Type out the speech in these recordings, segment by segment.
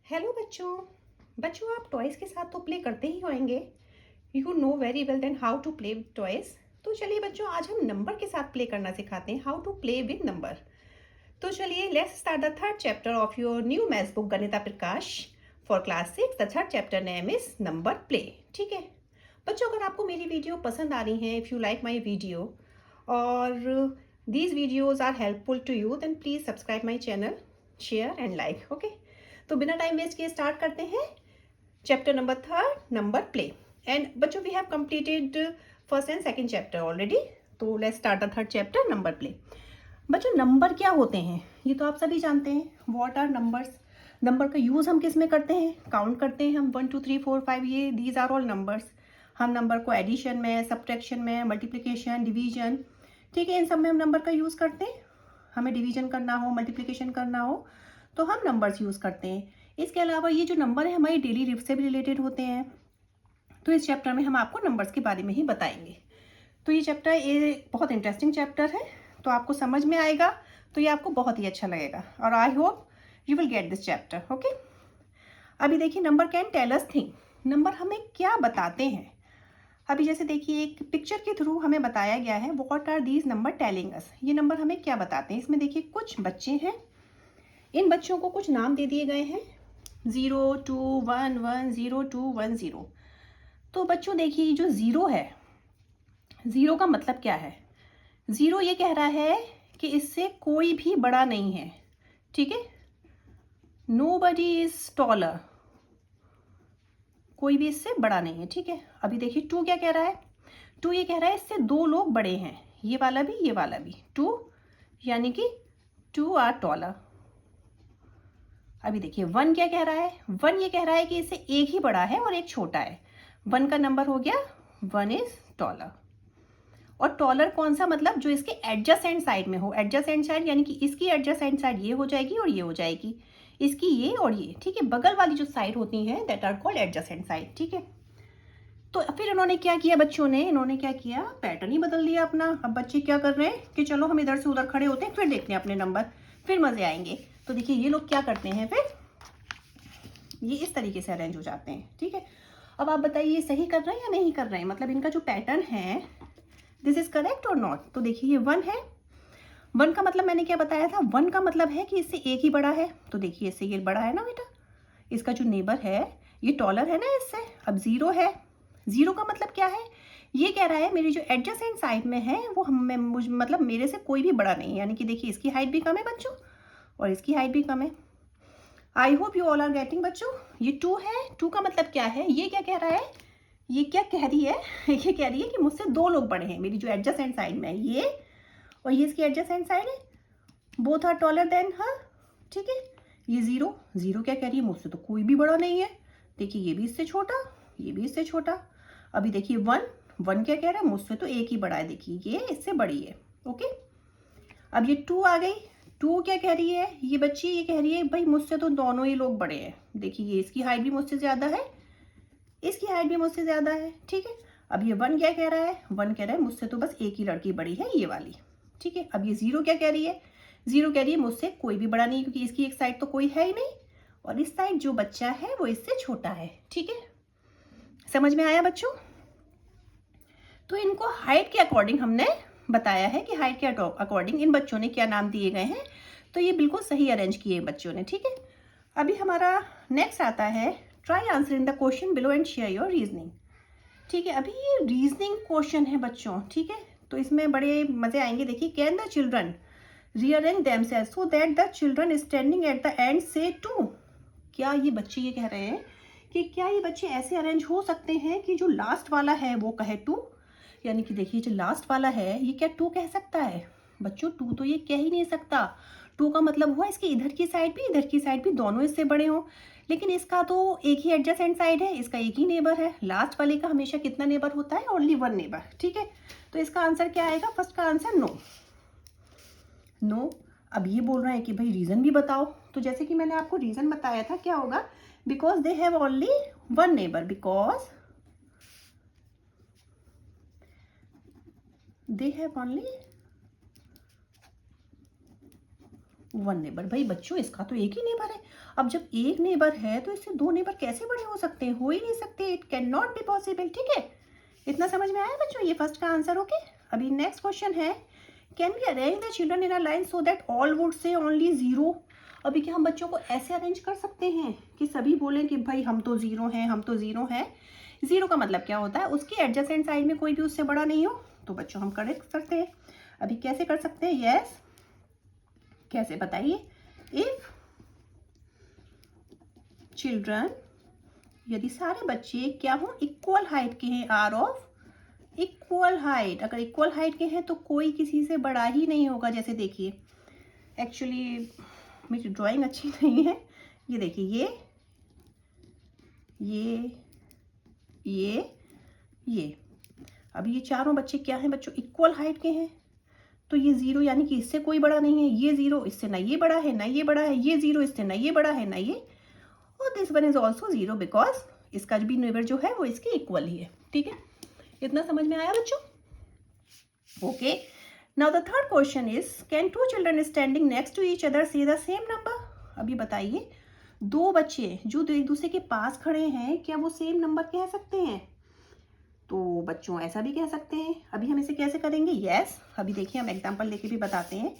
Hello बच्चों। बच्चों, आप टॉयज़ के साथ तो प्ले करते ही होंगे। You know very well then how to play with toys. तो चलिए बच्चों, आज हम नंबर के साथ प्ले करना सिखाते हैं, how to play with number. तो चलिए let's start the third chapter of your new maths book Ganita Prakash for class 6। The third chapter name is number play. ठीक है बच्चों, अगर आपको मेरी वीडियो पसंद आ रही है, if you like my video और these videos are helpful to you, then please subscribe my channel, share and like. Okay, तो बिना टाइम वेस्ट किए स्टार्ट करते हैं chapter number third, number play. And बच्चों, we have completed first and second chapter already, तो let's start the third chapter, number play. बच्चों, number क्या होते हैं ये तो आप सभी जानते हैं। What are numbers? नंबर का यूज़ हम किस में करते हैं? काउंट करते हैं हम 1 2 3 4 5, ये दीज आर ऑल नंबर्स। हम नंबर को एडिशन में, सब्ट्रैक्शन में, मल्टीप्लिकेशन, डिवीजन, ठीक है, इन सब में हम नंबर का यूज़ करते हैं। हमें डिवीजन करना हो, मल्टीप्लिकेशन करना हो तो हम नंबर्स यूज़ करते हैं। इसके अलावा ये जो नंबर है हमारी डेली लाइफ से भी रिलेटेड होते हैं, तो इस चैप्टर में हम आपको नंबर्स के बारे में ही बताएंगे। तो ये चैप्टर ये बहुत इंटरेस्टिंग चैप्टर है, तो आपको समझ में आएगा, तो ये आपको बहुत ही अच्छा लगेगा और I hope you will get this chapter. Okay, अभी देखिए, number can tell us thing. Number हमें क्या बताते हैं? अभी जैसे देखिए, एक पिक्चर के थ्रू हमें बताया गया है what are these number telling us. ये नंबर हमें क्या बताते हैं? इसमें देखिए कुछ बच्चे हैं, इन बच्चों को कुछ नाम दे दिए गए हैं, 0 2 1 1 0 2 1 0। तो बच्चों देखिए, जो ज़ीरो है, ज़ीरो का मतलब क्या है? ज़ीरो ये कह रहा है कि इससे कोई भी बड़ा नहीं है। ठीक है, नोबडी इज टॉलर, कोई भी इससे बड़ा नहीं है। ठीक है, अभी देखिए टू क्या कह रहा है? टू ये कह रहा है इससे दो लोग बड़े हैं, ये वाला भी ये वाला भी। टू यानी कि टू आर टॉलर। अभी देखिए वन क्या कह रहा है? वन ये कह रहा है कि इससे एक ही बड़ा है और एक छोटा है। वन का नंबर हो गया, वन इज टॉलर। और टॉलर कौन सा? मतलब जो इसके एडजेसेंट साइड में हो। एडजेसेंट साइड यानी कि इसकी एडजेसेंट साइड ये हो जाएगी और ये हो जाएगी, इसकी ये और ये। ठीक है, बगल वाली जो साइड होती है that are called adjacent side. ठीक है, तो फिर इन्होंने क्या किया बच्चों ने? इन्होंने क्या किया? पैटर्न ही बदल दिया अपना। अब बच्चे क्या कर रहे हैं कि चलो हम इधर से उधर खड़े होते हैं, फिर देखते हैं अपने नंबर, फिर मजे आएंगे। तो देखिए ये लोग क्या करते हैं, फिर ये इस तरीके से अरेंज हो जाते हैं। ठीक है, अब आप बताइए ये सही कर रहे हैं या नहीं कर रहे हैं? मतलब इनका जो पैटर्न है, दिस इज करेक्ट और नॉट? तो देखिए ये वन है। वन का मतलब मैंने क्या बताया था? वन का मतलब है कि इससे एक ही बड़ा है। तो देखिए इससे ये बड़ा है ना बेटा, इसका जो नेबर है ये टॉलर है ना इससे। अब जीरो है, जीरो का मतलब क्या है? ये कह रहा है मेरी जो एडजेसेंट साइड में है वो मतलब मेरे से कोई भी बड़ा नहीं है। यानी कि देखिए इसकी हाइट भी कम है बच्चों और इसकी हाइट भी कम है। I hope you all are getting बच्चों। ये टू है, टू का मतलब क्या है? ये क्या कह रहा है? ये क्या कह रही है? ये कह रही है कि मुझसे दो लोग बड़े हैं, मेरी जो एडजेसेंट साइड में है ये और ये इसकी एडजेसेंट साइड है, बोथ आर टॉलर देन हर। ठीक है, ये जीरो, जीरो क्या कह रही है? मुझसे तो कोई भी बड़ा नहीं है। देखिए ये भी इससे छोटा, ये भी इससे छोटा। अभी देखिए वन, वन क्या कह रहा है? मुझसे तो एक ही बड़ा है, देखिए ये इससे बड़ी है। ओके, अब ये टू आ गई। टू क्या कह रही है ये बच्ची? ये कह रही है भाई मुझसे तो दोनों ही लोग बड़े हैं। देखिए ये इसकी हाइट भी मुझसे ज्यादा है, इसकी हाइट भी मुझसे ज्यादा है। ठीक है, अब ये वन क्या कह रहा है? वन कह रहा है मुझसे तो बस एक ही लड़की बड़ी है, ये वाली। ठीक है, अब ये जीरो क्या कह रही है? जीरो कह रही है मुझसे कोई भी बड़ा नहीं, क्योंकि इसकी एक साइड तो कोई है ही नहीं और इस साइड जो बच्चा है वो इससे छोटा है। ठीक है, समझ में आया बच्चों? तो इनको हाइट के अकॉर्डिंग हमने बताया है कि हाइट के अकॉर्डिंग इन बच्चों ने क्या नाम दिए गए हैं। तो ये बिल्कुल सही अरेंज किए बच्चों ने। ठीक है, अभी हमारा नेक्स्ट आता है, try answering the question below and share your reasoning. ठीक है, अभी ये रीजनिंग क्वेश्चन है बच्चों। ठीक है, तो इसमें बड़े मजे आएंगे। देखिए, can the children rearrange themselves so that the children standing at the end say two। क्या ये बच्चे ये कह रहे हैं कि क्या ये बच्चे ऐसे अरेंज हो सकते हैं कि जो लास्ट वाला है वो कहे टू? यानी कि देखिए जो लास्ट वाला है ये क्या टू कह सकता है? बच्चों टू तो ये कह ही नहीं सकता। टू का मतलब हुआ इसके इधर की साइड भी इधर की साइड भी दोनों इससे बड़े हों, लेकिन इसका तो एक ही एडजेसेंट साइड है, इसका एक ही नेबर है। लास्ट वाले का हमेशा कितना नेबर होता है? Only one neighbour. ठीक है, तो इसका आंसर क्या आएगा? फर्स्ट का आंसर नो। नो। अब ये बोल रहे हैं कि भाई रीजन भी बताओ। तो जैसे कि मैंने आपको रीजन बताया था, क्या होगा? Because they have only one neighbour, because they have only one neighbour. भाई बच्चों इसका तो एक ही नेबर है। अब जब एक नेबर है तो इससे दो नेबर कैसे बड़े हो सकते हैं? हो ही नहीं सकते, it can not be possible. ठीक है, इतना समझ में आया बच्चों? ये फर्स्ट का आंसर। ओके, अभी नेक्स्ट क्वेश्चन है, can we arrange the children in a line so that all would say only zero. अभी क्या हम बच्चों को ऐसे अरेंज कर सकते हैं कि सभी बोलें कि भाई हम तो जीरो हैं, हम तो जीरो हैं। जीरो का मतलब क्या होता है? उसकी एडजेसेंट साइड में कोई भी उससे बड़ा नहीं हो। तो बच्चों हम कर सकते हैं। अभी कैसे कर सकते हैं? यस, कैसे बताइए? इफ चिल्ड्रन, यदि सारे बच्चे क्या हो? इक्वल हाइट के हैं, आर ऑफ इक्वल हाइट। अगर इक्वल हाइट के हैं तो कोई किसी से बड़ा ही नहीं होगा। जैसे देखिए, एक्चुअली मेरी ड्राइंग अच्छी नहीं है। ये देखिए, ये अब ये चारों बच्चे क्या हैं बच्चों? इक्वल हाइट के हैं। तो ये जीरो यानी कि इससे कोई बड़ा नहीं है। ये जीरो, इससे ना ये बड़ा है ना ये बड़ा है। ये जीरो, इससे ना ये बड़ा है ना ये। और this one is also zero because इसका भी नेबर जो है वो इसके इक्वल ही है। ठीक है, इतना समझ में आया बच्चों? Okay, now the third question is, can two children standing next to each other say the same number. अभी बताइए, दो बच्चे जो एक दूसरे के पास खड़े हैं, क्या वो सेम नंबर कह सकते हैं? तो बच्चों ऐसा भी कह सकते हैं। अभी हम इसे कैसे करेंगे? यस, अभी देखिए हम एग्जांपल लेके भी बताते हैं।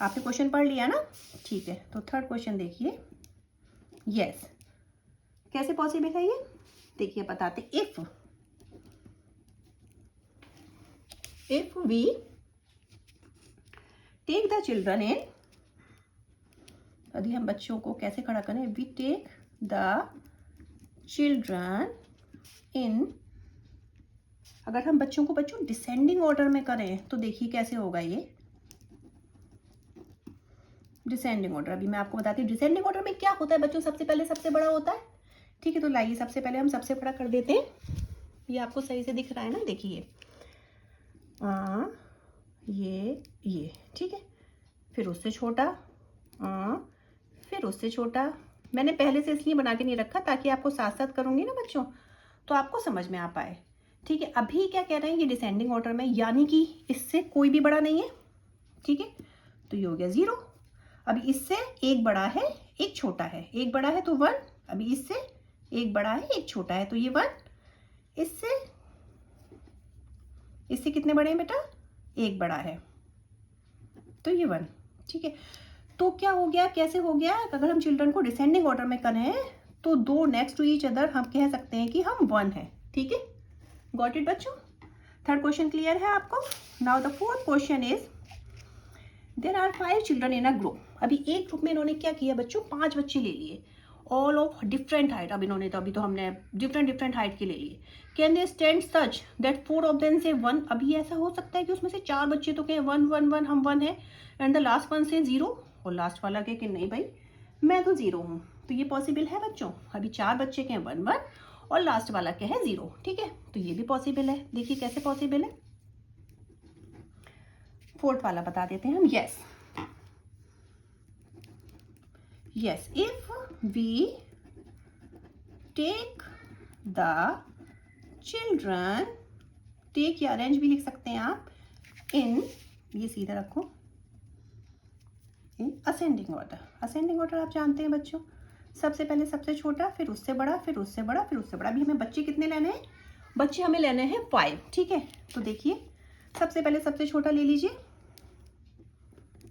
आपने क्वेश्चन पढ़ लिया ना? ठीक है, तो थर्ड क्वेश्चन देखिए। यस, कैसे पॉसिबल है ये? देखिए बताते। If we take the children in, अभी हम बच्चों को कैसे खड़ा करें? We take the children in, अगर हम बच्चों को बच्चों डिसेंडिंग ऑर्डर में करें तो देखिए कैसे होगा ये डिसेंडिंग ऑर्डर। अभी मैं आपको बताती हूँ डिसेंडिंग ऑर्डर में क्या होता है बच्चों। सबसे पहले सबसे बड़ा होता है। ठीक है, तो लाइए सबसे पहले हम सबसे बड़ा कर देते हैं। ये आपको सही से दिख रहा है ना? देखिए, ये ठीक है, फिर उससे छोटा, फिर उससे छोटा। मैंने पहले से इसलिए बना के नहीं रखा ताकि आपको साथ साथ करूंगी ना बच्चों तो आपको समझ में आ पाए। ठीक है, अभी क्या कह रहे हैं? ये डिसेंडिंग ऑर्डर में, यानी कि इससे कोई भी बड़ा नहीं है। ठीक है, तो ये हो गया जीरो। अभी इससे एक बड़ा है एक छोटा है, एक बड़ा है तो वन। अभी इससे एक बड़ा है एक छोटा है तो ये वन। इससे कितने बड़े हैं बेटा? एक बड़ा है तो ये वन। ठीक है, तो क्या हो गया? कैसे हो गया? अगर हम चिल्ड्रन को डिसेंडिंग ऑर्डर में करें तो दो नेक्स्ट टू ईच अदर हम कह सकते हैं कि हम वन है। ठीक है, गॉट इट बच्चों? थर्ड क्वेश्चन क्लियर है आपको? Now the fourth question is, there are 5 children in a group. अभी एक ग्रुप में इन्होंने क्या किया बच्चों? 5 बच्चे ले लिए, ऑल ऑफ डिफरेंट हाइट। अब इन्होंने तो अभी तो हमने डिफरेंट हाइट के ले लिए। Can they stand such that 4 of them से वन। अभी ऐसा हो सकता है कि उसमें से 4 बच्चे तो कहें वन वन वन, हम वन है, एंड द लास्ट वन से जीरो, और लास्ट वाला कहे कि नहीं भाई मैं तो जीरो हूँ। तो ये पॉसिबल है बच्चों। अभी 4 बच्चे कहें वन वन और लास्ट वाला कहे जीरो। ठीक है, तो ये भी पॉसिबल है। देखिए कैसे पॉसिबल है। फोर्थ वाला बता देते हैं हम। Yes, if we take the children, take या अरेंज भी लिख सकते हैं आप, इन, ये सीधा रखो, in ascending order. Ascending order आप जानते हैं बच्चों, सबसे पहले सबसे छोटा, फिर उससे बड़ा, फिर उससे बड़ा, फिर उससे बड़ा। अभी हमें बच्चे कितने लेने हैं? बच्चे हमें लेने हैं 5। ठीक है, तो देखिए सबसे पहले सबसे छोटा ले लीजिए,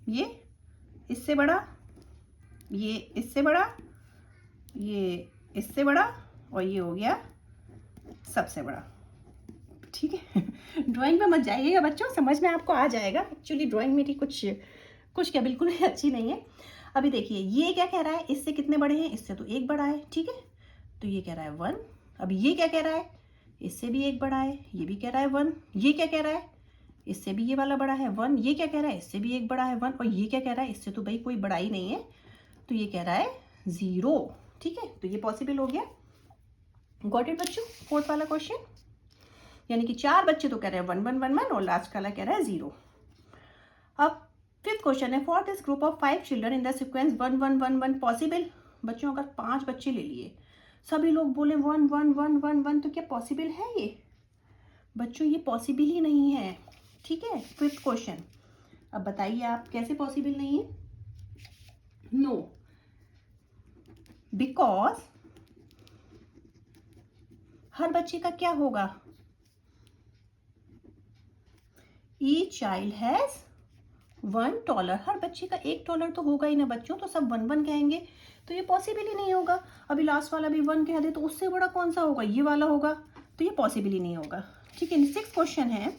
ये इससे बड़ा, ये इससे बड़ा, ये इससे बड़ा, और ये हो गया सबसे बड़ा। ठीक है, ड्राइंग में मत जाइएगा बच्चों, समझ में आपको आ जाएगा। एक्चुअली ड्राइंग मेरी कुछ क्या बिल्कुल ही अच्छी नहीं है। अभी देखिए ये क्या कह रहा है? इससे कितने बड़े हैं? इससे तो एक बड़ा है। ठीक है, तो ये कह रहा है वन। अभी ये क्या कह रहा है? इससे भी एक बड़ा है। ये भी कह रहा है वन। ये क्या कह रहा है? इससे भी ये वाला बड़ा है वन। ये क्या कह रहा है? इससे भी एक बड़ा है वन। और ये क्या कह रहा है? इससे तो भाई कोई बड़ा ही नहीं है, तो ये कह रहा है जीरो। ठीक है, तो ये पॉसिबल हो गया। गॉट इट बच्चों? फोर्थ वाला क्वेश्चन, यानी कि 4 बच्चे तो कह रहे हैं वन वन वन वन और लास्ट वाला कह रहा है जीरो। अब फिफ्थ क्वेश्चन है, for this group of 5 children in the sequence 1 1 1 1 possible. बच्चों अगर 5 बच्चे ले लिए, सभी लोग बोले 1 1 1 1 1, तो क्या पॉसिबल है ये? बच्चों ये पॉसिबल ही नहीं है। ठीक है, फिफ्थ क्वेश्चन, अब बताइए आप कैसे पॉसिबल नहीं है? नो, बिकॉज हर बच्चे का क्या होगा, each child has one taller, हर बच्चे का एक टॉलर तो होगा ही ना बच्चों, तो सब वन वन कहेंगे, तो ये पॉसिबल ही नहीं होगा। अभी लास्ट वाला भी वन कह दे तो उससे बड़ा कौन सा होगा, ये वाला होगा, तो ये पॉसिबल ही नहीं होगा। ठीक है, नेक्स्ट क्वेश्चन है,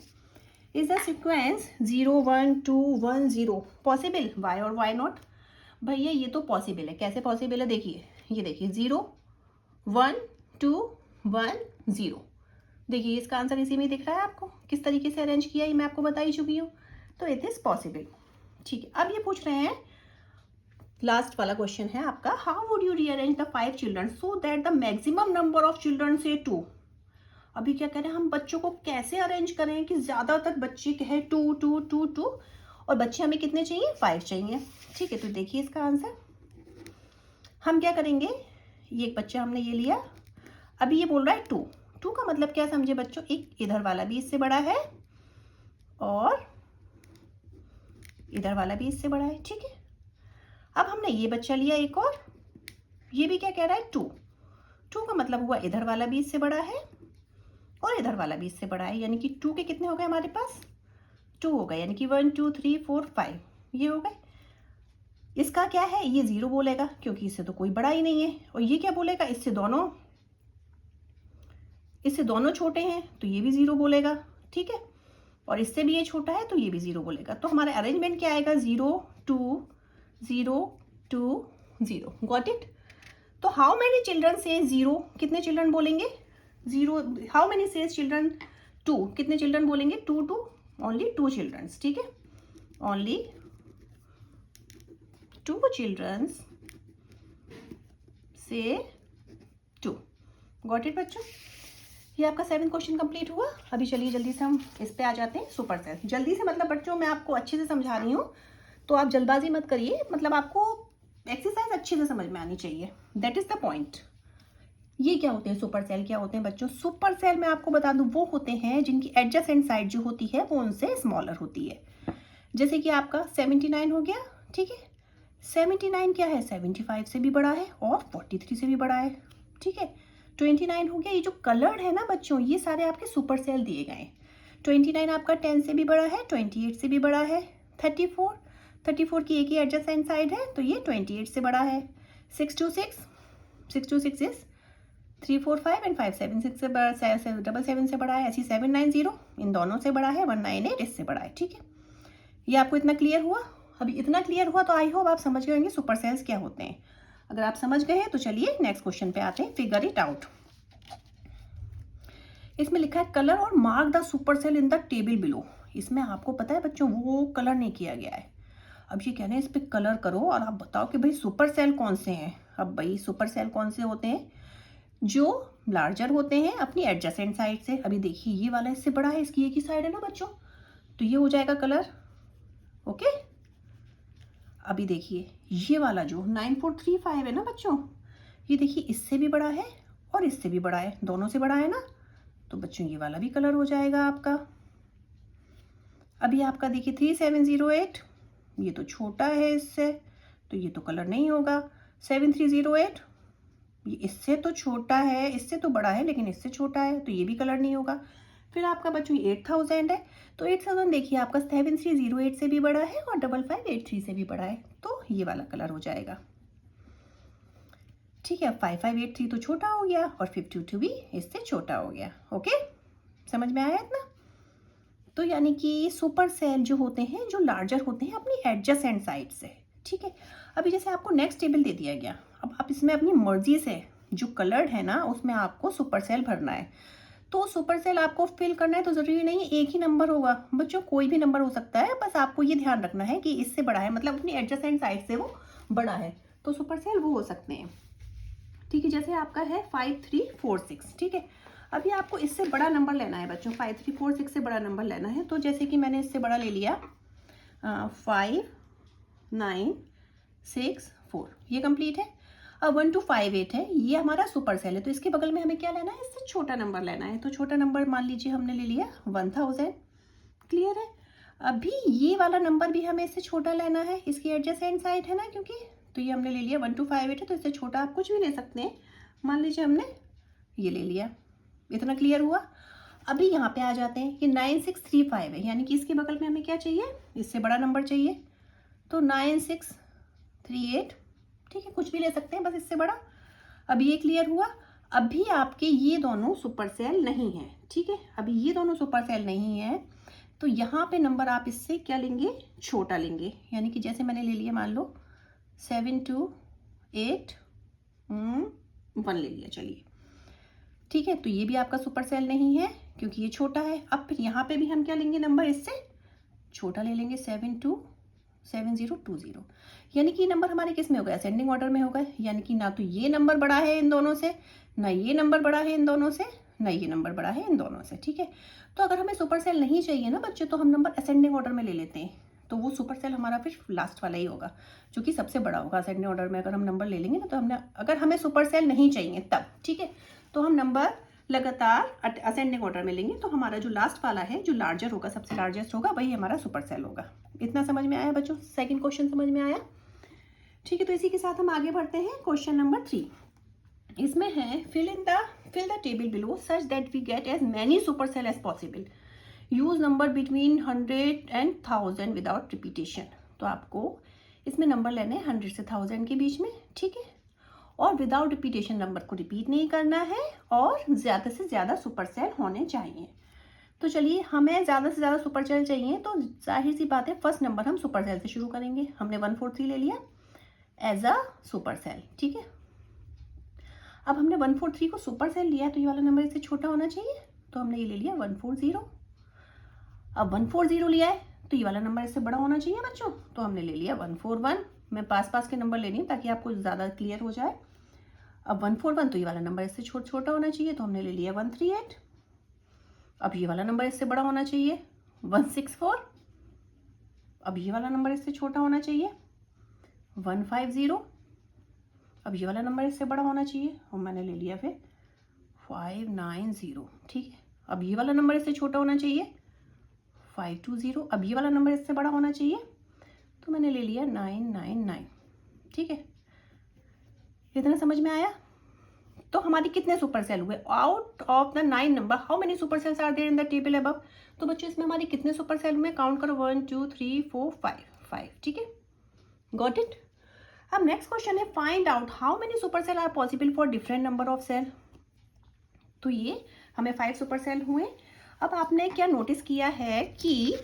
is the sequence 0 1 2 1 0 possible, why और वाई नॉट। भैया ये तो पॉसिबल है, कैसे पॉसिबल है, देखिए ये देखिए 0 1 2 1 0, देखिए इसका आंसर इसी में दिख रहा है आपको, किस तरीके से अरेंज किया ये मैं आपको बता ही चुकी हूँ, तो इट इज पॉसिबल। ठीक है, अब ये पूछ रहे हैं, लास्ट वाला क्वेश्चन है आपका, how would you rearrange the 5 children so that the maximum number of children से 2। अभी क्या कह रहे हैं हम, बच्चों को कैसे अरेंज करें कि ज्यादातर बच्चे कहे 2 2 2 2, और बच्चे हमें कितने चाहिए, 5 चाहिए। ठीक है, तो देखिए इसका आंसर हम क्या करेंगे, ये एक बच्चा हमने ये लिया, अभी ये बोल रहा है 2 2 का मतलब क्या समझे बच्चों, एक इधर वाला भी इससे बड़ा है और इधर वाला भी इससे बड़ा है। ठीक है, अब हमने ये बच्चा लिया एक और, ये भी क्या कह रहा है 2 2 का मतलब हुआ इधर वाला भी इससे बड़ा है और इधर वाला भी इससे बड़ा है, यानी कि 2 के कितने हो गए हमारे पास, 2 हो गए, यानी कि 1 2 3 4 5 ये हो गए। इसका क्या है, ये 0 बोलेगा क्योंकि इससे तो कोई बड़ा ही नहीं है, और ये क्या बोलेगा, इससे दोनों छोटे हैं तो ये भी 0 बोलेगा। ठीक है, और इससे भी ये छोटा है तो ये भी 0 बोलेगा, तो हमारा अरेंजमेंट क्या आएगा, 0 2 0 2 0, गॉट इट। तो हाउ मेनी चिल्ड्रन से 0, कितने चिल्ड्रन बोलेंगे 0, हाउ मेनी सेज चिल्ड्रन 2, कितने चिल्ड्रन बोलेंगे 2 2, ओनली 2 चिल्ड्रन। ठीक है, ओनली 2 चिल्ड्रन से 2, गॉट इट बच्चों। ये आपका 7 क्वेश्चन कंप्लीट हुआ। अभी चलिए जल्दी से हम इस पे आ जाते हैं, सुपर सेल। जल्दी से मतलब बच्चों मैं आपको अच्छे से समझा रही हूँ, तो आप जल्दबाजी मत करिए, मतलब आपको एक्सरसाइज अच्छे से समझ में आनी चाहिए, दैट इज द पॉइंट। ये क्या होते हैं, सुपर सेल क्या होते हैं बच्चों, सुपर सेल मैं आपको बता दूं वो होते हैं जिनकी एडजेसेंट साइड जो होती है वो उनसे स्मॉलर होती है। जैसे कि आपका 79 हो गया। ठीक है, 79 क्या है, 75 से भी बड़ा है और 43 से भी बड़ा है। ठीक है, 29 हो गया, ये जो कलर्ड है ना बच्चों, ये सारे आपके सुपर सेल दिए गए। 29 आपका 10 से भी बड़ा है, 28 से भी बड़ा है। 34 की एक ही एडजेसेंट साइड है तो ये 28 से बड़ा है। 626 इज 3 4 5 एंड 5 7 6 से बड़ा, 7 से बड़ा है। ऐसी 790 इन दोनों से बड़ा है, 198 इससे बड़ा है। ठीक है, ये आपको इतना क्लियर हुआ। अभी इतना क्लियर हुआ तो आई होप आप समझ गए होंगे सुपर सेल्स क्या होते हैं। अगर आप समझ गए हैं तो चलिए नेक्स्ट क्वेश्चन पे आते हैं, फिगर इट आउट। इसमें लिखा है कलर और mark the super cell in the table below. इसमें आपको पता है बच्चों वो कलर नहीं किया गया है। अब ये कहना है इस पे कलर करो और आप बताओ कि भाई सुपर सेल कौन से हैं। अब भाई सुपर सेल कौन से होते हैं, जो लार्जर होते हैं अपनी एडजेसेंट साइड से। अभी देखिए ये वाला इससे बड़ा है, इसकी एक ही साइड है ना बच्चों, तो ये हो जाएगा कलर। ओके, अभी देखिए ये वाला जो 9435 है ना बच्चों, ये देखिए इससे भी बड़ा है और इससे भी बड़ा है, दोनों से बड़ा है ना, तो बच्चों ये वाला भी कलर हो जाएगा आपका। अभी आपका देखिए 3708, ये तो छोटा है इससे, तो ये तो कलर नहीं होगा। 7308, ये इससे तो छोटा है, इससे तो बड़ा है लेकिन इससे छोटा है, तो ये भी कलर नहीं होगा। फिर आपका बच्चों 8000 है, तो 8000 देखिए आपका 7308 से भी बड़ा है और 5583 से भी बड़ा है, तो ये वाला कलर हो जाएगा। ठीक है, 5583 तो छोटा हो गया और 52 भी इससे छोटा हो गया। ओके, समझ में आया इतना। तो यानी कि सुपर सेल जो होते हैं जो लार्जर होते हैं अपनी एडजेसेंट साइड से। ठीक है, अभी जैसे आपको नेक्स्ट टेबल दे दिया गया, अब आप इसमें अपनी मर्जी से जो कलर्ड है ना उसमें आपको सुपर सेल भरना है। तो सुपर सेल आपको फिल करना है तो जरूरी नहीं एक ही नंबर होगा बच्चों, कोई भी नंबर हो सकता है, बस आपको ये ध्यान रखना है कि इससे बड़ा है, मतलब अपनी एडजेसेंट साइड से वो बड़ा है, तो सुपर सेल वो हो सकते हैं। ठीक है, जैसे आपका है 5346। ठीक है, अभी आपको इससे बड़ा नंबर लेना है बच्चों, 5346 से बड़ा नंबर लेना है, तो जैसे कि मैंने इससे बड़ा ले लिया 5964, ये कंप्लीट है। अब 1258 है, ये हमारा सुपर सेल है, तो इसके बगल में हमें क्या लेना है, इससे छोटा नंबर लेना है, तो छोटा नंबर मान लीजिए हमने ले लिया 1000। क्लियर है, अभी ये वाला नंबर भी हमें इससे छोटा लेना है, इसकी एडजेसेंट साइड है ना, क्योंकि तो ये हमने ले लिया 1258 है, तो इससे छोटा आप कुछ भी ले सकते हैं। मान लीजिए हमने ये ले लिया। इतना क्लियर हुआ। अभी यहाँ पे आ जाते हैं कि 9635 है, यानी कि इसके बगल में हमें क्या चाहिए, इससे बड़ा नंबर चाहिए। तो 9638, ठीक है, कुछ भी ले सकते हैं, बस इससे बड़ा। अभी ये क्लियर हुआ। अभी आपके ये दोनों सुपर सेल नहीं है, ठीक है, अभी ये दोनों सुपर सेल नहीं है, तो यहाँ पे नंबर आप इससे क्या लेंगे, छोटा लेंगे। यानी कि जैसे मैंने ले लिया, मान लो 7281 ले लिया, चलिए ठीक है। तो ये भी आपका सुपर सेल नहीं है क्योंकि ये छोटा है। अब फिर यहाँ पे भी हम क्या लेंगे, नंबर इससे छोटा ले लेंगे, 727020। यानी कि नंबर हमारे किस में हो गया, असेंडिंग ऑर्डर में हो गए। यानी कि ना तो ये नंबर बड़ा है इन दोनों से, ना ये नंबर बड़ा है इन दोनों से, ना ये नंबर बड़ा है इन दोनों से, ठीक है। तो अगर हमें सुपर सेल नहीं चाहिए ना बच्चे, तो हम नंबर असेंडिंग ऑर्डर में ले लेते हैं। तो वो सुपर सेल हमारा फिर लास्ट वाला ही होगा, जो कि सबसे बड़ा होगा असेंडिंग ऑर्डर में। अगर हम नंबर ले लेंगे ना, तो हमने, अगर हमें सुपर सेल नहीं चाहिए तब, ठीक है, तो हम नंबर लगातार असेंडिंग ऑर्डर में लेंगे। तो हमारा जो लास्ट वाला है, जो लार्जर होगा, सबसे लार्जेस्ट होगा, वही हमारा सुपर सेल होगा। इतना समझ में आया बच्चों? सेकंड क्वेश्चन समझ में आया? ठीक है, तो इसी के साथ हम आगे बढ़ते हैं। क्वेश्चन नंबर 3 इसमें है, fill the table below such that we get as many super cell as possible, use number between 100 and 1000 without repetition. तो आपको इसमें नंबर लेने हैं 100 से 1000 के बीच में, ठीक है, और विदाउट रिपीटेशन, नंबर को रिपीट नहीं करना है, और ज़्यादा से ज़्यादा सुपर सेल होने चाहिए। तो चलिए, हमें ज़्यादा से ज़्यादा सुपर सेल चाहिए, तो जाहिर सी बात है फर्स्ट नंबर हम सुपर सेल से शुरू करेंगे। हमने 143 ले लिया एज अ सुपर सेल, ठीक है। अब हमने 143 को सुपर सेल लिया, तो ये वाला नंबर इससे छोटा होना चाहिए, तो हमने ये ले लिया 140। अब 140 लिया है, तो ये वाला नंबर इससे बड़ा होना चाहिए बच्चों, तो हमने ले लिया 141। मैं पास के नंबर ले रही हूँ ताकि आपको ज़्यादा क्लियर हो जाए। अब 141, तो ये वाला नंबर इससे छोटा होना चाहिए, तो हमने ले लिया 138। अब ये वाला नंबर इससे बड़ा होना चाहिए 164। अब ये वाला नंबर इससे छोटा होना चाहिए 150। अब ये वाला नंबर इससे बड़ा होना चाहिए, और मैंने ले लिया फिर 590, ठीक है। अब ये वाला नंबर इससे छोटा होना चाहिए 520। अब ये वाला नंबर इससे बड़ा होना चाहिए, तो मैंने ले लिया 999, ठीक है। इतना समझ में आया? तो हमारी कितने सुपर सेल हुए? Out of the 9 number, how many super cells are there in the table above? तो बच्चों इसमें हमारे कितने सुपर सेल हुए? काउंट करो, 1 2 3 4 5, ठीक है, गॉट इट। अब नेक्स्ट क्वेश्चन है, find out how many super cell are possible for different number of cell. तो ये हमें 5 सुपर सेल हुए। अब आपने क्या नोटिस किया है कि,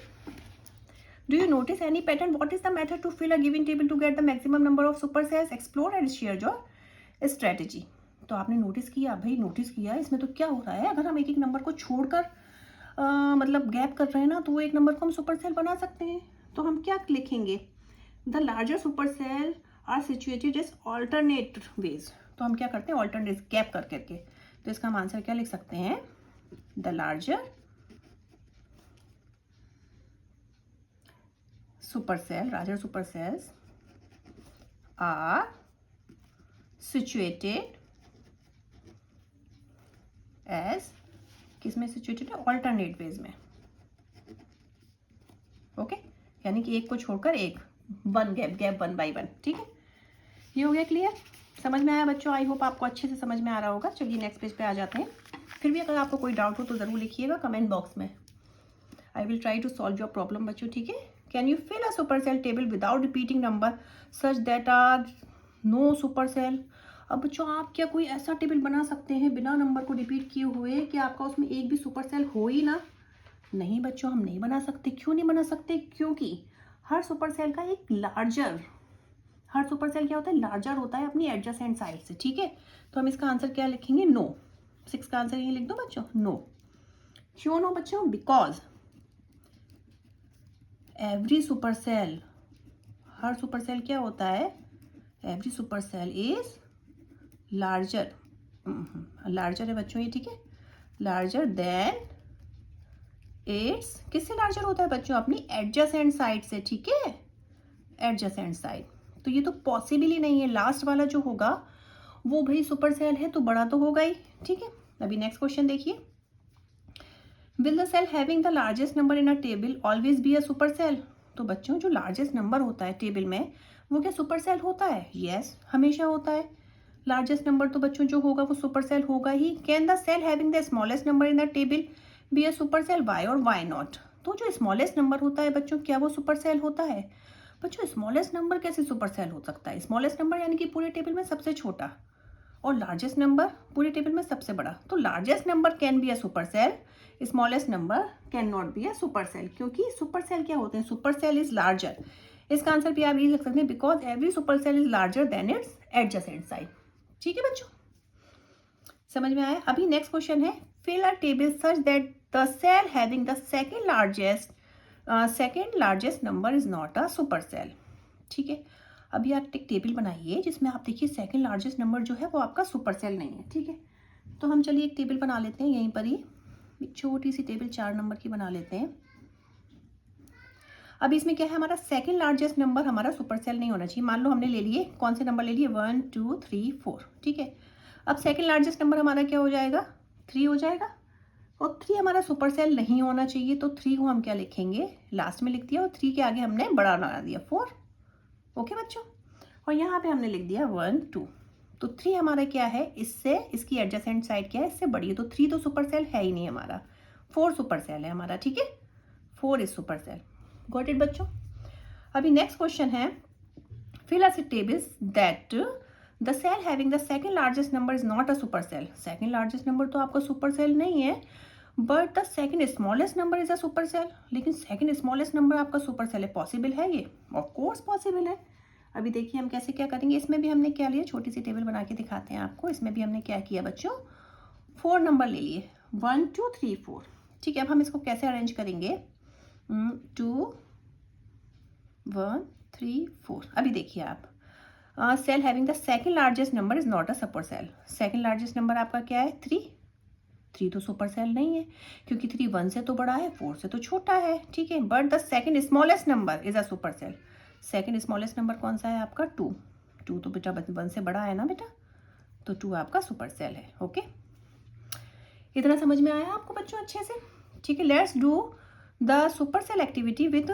do you notice any pattern? What is the method to fill a given table to get the maximum number of super cells? Explore and share your strategy. तो आपने नोटिस किया, भाई नोटिस किया, इसमें तो क्या हो रहा है, अगर हम एक एक नंबर को छोड़कर मतलब गैप कर रहे हैं ना, तो वो एक नंबर को हम सुपर सेल बना सकते हैं। तो हम क्या लिखेंगे, the larger super cell are situated as alternate ways. तो हम क्या करते हैं, ऑल्टरनेट गैप कर करके। तो इसका हम आंसर क्या लिख सकते हैं, the larger super cell, larger super cells are situated as, किसमें सिचुएटेड है, ऑल्टरनेट वेज में, ओके। यानी कि एक को छोड़कर एक, वन गैप 1 by 1, ठीक है। ये हो गया क्लियर? समझ में आया बच्चों? आई होप आपको अच्छे से समझ में आ रहा होगा। चलिए नेक्स्ट पेज पे आ जाते हैं। फिर भी अगर आपको कोई डाउट हो तो ज़रूर लिखिएगा कमेंट बॉक्स में। I will try to solve your problem बच्चों, ठीक है। Can you fill a super cell table without repeating number such that are no super cell? अब बच्चों आप क्या कोई ऐसा टेबल बना सकते हैं बिना नंबर को रिपीट किए हुए कि आपका उसमें एक भी सुपर सेल हो ही ना? नहीं बच्चों, हम नहीं बना सकते। क्यों नहीं बना सकते? क्योंकि हर सुपर सेल का एक लार्जर, हर सुपर सेल क्या होता है, लार्जर होता है अपनी एडजेसेंट साइड से, ठीक है। तो हम इसका आंसर क्या लिखेंगे, नो। 6 का आंसर ये लिख दो बच्चों, नो। क्यों नो बच्चों? बिकॉज एवरी सुपर सेल, हर सुपर सेल क्या होता है, every super cell is larger, larger है बच्चों ये, ठीक है, लार्जर देन इट्स, किससे लार्जर होता है बच्चों, अपनी एडजेसेंट साइड से, ठीक है, एडजेसेंट साइड। तो ये तो पॉसिबल ही नहीं है, लास्ट वाला जो होगा वो भाई सुपर सेल है तो बड़ा तो होगा ही, ठीक है। अभी नेक्स्ट क्वेश्चन देखिए, will the cell having the largest number in a table always be a super cell? तो बच्चों जो लार्जेस्ट नंबर होता है टेबल में वो क्या सुपर सेल होता है? यस, हमेशा होता है। लार्जेस्ट नंबर तो बच्चों जो होगा वो सुपर सेल होगा ही। Can the cell having the smallest number in the table be a super cell? Why और वाई नॉट? तो जो स्मॉलेस्ट नंबर होता है बच्चों, क्या वो सुपर सेल होता है? बच्चों स्मॉलेस्ट नंबर कैसे सुपर सेल हो सकता है? स्मॉलेस्ट नंबर यानी कि पूरे टेबल में सबसे छोटा, और लार्जेस्ट नंबर पूरे टेबल में सबसे बड़ा। तो largest number can be a super cell, smallest number can not be a super cell, क्योंकि सुपर सेल क्या होते हैं? Super cell is larger. इसका आंसर भी आप ये लिख सकते हैं, because every super cell is larger than its adjacent side. ठीक है बच्चों, समझ में आया? अभी नेक्स्ट क्वेश्चन है, fill a table such that the cell having the second largest number is not a super cell. ठीक है, अभी आप एक टेबल बनाइए जिसमें आप देखिए सेकेंड लार्जेस्ट नंबर जो है वो आपका सुपर सेल नहीं है। ठीक है, तो हम चलिए एक टेबल बना लेते हैं, यहीं पर ही एक छोटी सी टेबल 4 नंबर की बना लेते हैं। अब इसमें क्या है, हमारा सेकंड लार्जेस्ट नंबर हमारा सुपर सेल नहीं होना चाहिए। मान लो हमने ले लिए, कौन से नंबर ले लिए? 1 2 3 4। ठीक है, अब सेकंड लार्जेस्ट नंबर हमारा क्या हो जाएगा? 3 हो जाएगा, और 3 हमारा सुपर सेल नहीं होना चाहिए, तो 3 को हम क्या लिखेंगे? लास्ट में लिख दिया, और 3 के आगे हमने बड़ा लगा दिया 4। ओके बच्चों, और यहाँ पे हमने लिख दिया 1 2। तो 3 हमारा क्या है? इससे इसकी एडजेसेंट साइड क्या है? इससे बड़ी है, तो 3 तो सुपर सेल है ही नहीं हमारा, 4 सुपर सेल है हमारा। ठीक है, 4 is super cell. Got it बच्चों? अभी नेक्स्ट क्वेश्चन है, fill us tables that the cell having the second largest number is not a super cell. Second largest number तो आपका सुपर सेल नहीं है, but the second smallest number is a super cell. लेकिन second smallest number आपका super cell है, possible है ये? Of course possible है। अभी देखिए हम कैसे क्या करेंगे। इसमें भी हमने क्या लिया, छोटी सी टेबल बना के दिखाते हैं आपको। इसमें भी हमने क्या किया बच्चों? 4 नंबर ले लिए, 1 2 3 4। ठीक है, अब हम इसको कैसे अरेंज करेंगे? 2 1 3 4। अभी देखिए आप, cell having the second largest number is not a super cell. Second largest number आपका क्या है? 3। 3 तो सुपर सेल नहीं है, क्योंकि 3 1 से तो बड़ा है, 4 से तो छोटा है। ठीक है, but the second smallest number is a super cell. Second smallest number कौन सा है आपका? 2। 2 तो बेटा 1 से बड़ा है ना बेटा, तो 2 आपका सुपर सेल है। ओके, इतना समझ में आया आपको बच्चों अच्छे से? ठीक है, let's do the super cell activity with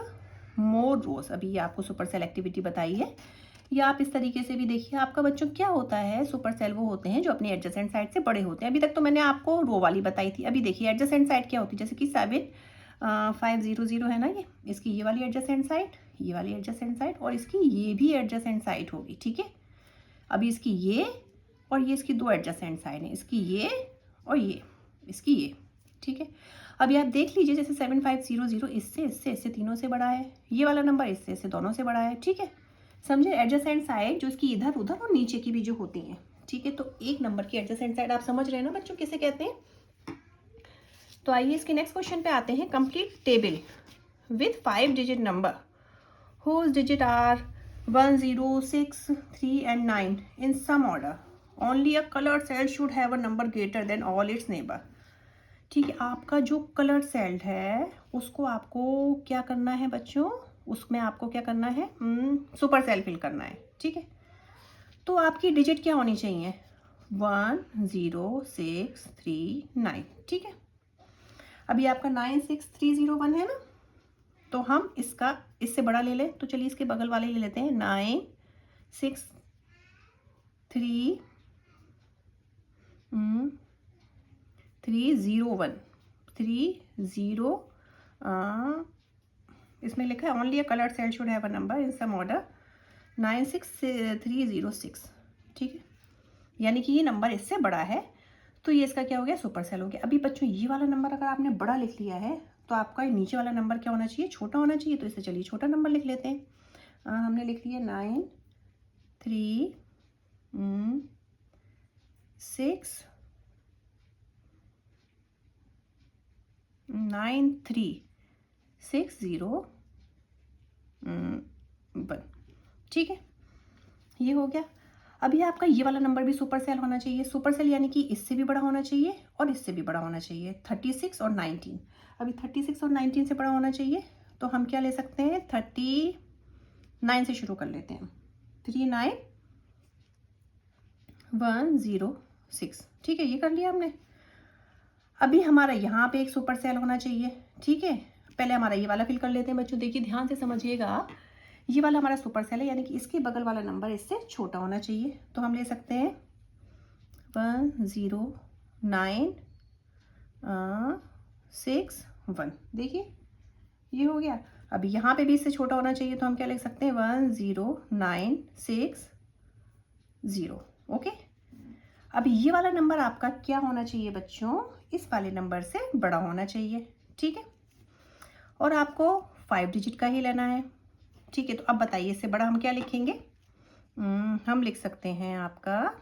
more rows. अभी ये आपको सुपर सेल एक्टिविटी बताई है, या आप इस तरीके से भी देखिए। आपका बच्चों क्या होता है, सुपर सेल वो होते हैं जो अपनी एडजेसेंट साइड से बड़े होते हैं। अभी तक तो मैंने आपको रो वाली बताई थी। अभी देखिए एडजेसेंट साइड क्या होती है, जैसे कि 7 5 0 0 है ना, ये इसकी ये वाली एडजेसेंट साइड, ये वाली एडजेसेंट साइड, और इसकी ये भी एडजेसेंट साइड होगी। ठीक है, अभी इसकी ये और ये इसकी 2 एडजेसेंट साइड है, इसकी ये और ये इसकी ये। ठीक है, अभी आप देख लीजिए, जैसे 7 5 0 0 इससे तीनों से बड़ा है, ये वाला नंबर इससे दोनों से बड़ा है। ठीक है, समझे? एडजेसेंट साइड जो इसकी इधर उधर और नीचे की भी जो होती हैं। ठीक है, तो एक नंबर की एडजेसेंट साइड आप समझ रहे हैं ना बच्चों किसे कहते हैं? तो आइए इसके नेक्स्ट क्वेश्चन पे आते हैं। Complete table with 5 digit number whose digit are 1 0 6 3 and 9 in some order. Only a colored cell should have a number greater than all its neighbor. ठीक है, आपका जो कलर सेल है उसको आपको क्या करना है बच्चों? उसमें आपको क्या करना है? सुपर सेल फिल करना है। ठीक है, तो आपकी डिजिट क्या होनी चाहिए? 1 0 6 3 9। ठीक है, अभी आपका 9 6 3 0 1 है ना, तो हम इसका इससे बड़ा ले लें। तो चलिए इसके बगल वाले ले लेते हैं, 9 6 3 3 0 1 3 0। इसमें लिखा है only a colour cell should have a number in some order 9 6 3 0 6। ठीक है, यानी कि ये नंबर इससे बड़ा है, तो ये इसका क्या हो गया? सुपर सेल हो गया। अभी बच्चों ये वाला नंबर अगर आपने बड़ा लिख लिया है, तो आपका नीचे वाला नंबर क्या होना चाहिए? छोटा होना चाहिए। तो इसे चलिए छोटा नंबर लिख लेते हैं। हमने लिख लिया 9 3 6 9 3 6 0 1। ठीक है, ये हो गया। अभी आपका ये वाला नंबर भी सुपर सेल होना चाहिए। सुपर सेल यानी कि इससे भी बड़ा होना चाहिए और इससे भी बड़ा होना चाहिए, 36 और 19। अभी 36 और 19 से बड़ा होना चाहिए, तो हम क्या ले सकते हैं? 39 से शुरू कर लेते हैं। 3 9 1 0 6। ठीक है, ये कर लिया हमने। अभी हमारा यहाँ पे एक सुपर सेल होना चाहिए। ठीक है, पहले हमारा ये वाला फिल कर लेते हैं बच्चों। देखिए ध्यान से समझिएगा ये वाला हमारा सुपर सेल है, यानी कि इसके बगल वाला नंबर इससे छोटा होना चाहिए। तो हम ले सकते हैं 10961। देखिए ये हो गया। अब यहाँ पे भी इससे छोटा होना चाहिए, तो हम क्या लिख सकते हैं 10960। ओके, अब ये वाला नंबर आपका क्या होना चाहिए बच्चों, इस वाले नंबर से बड़ा होना चाहिए। ठीक है, और आपको 5 डिजिट का ही लेना है। ठीक है, तो अब बताइए इससे बड़ा हम क्या लिखेंगे। हम लिख सकते हैं आपका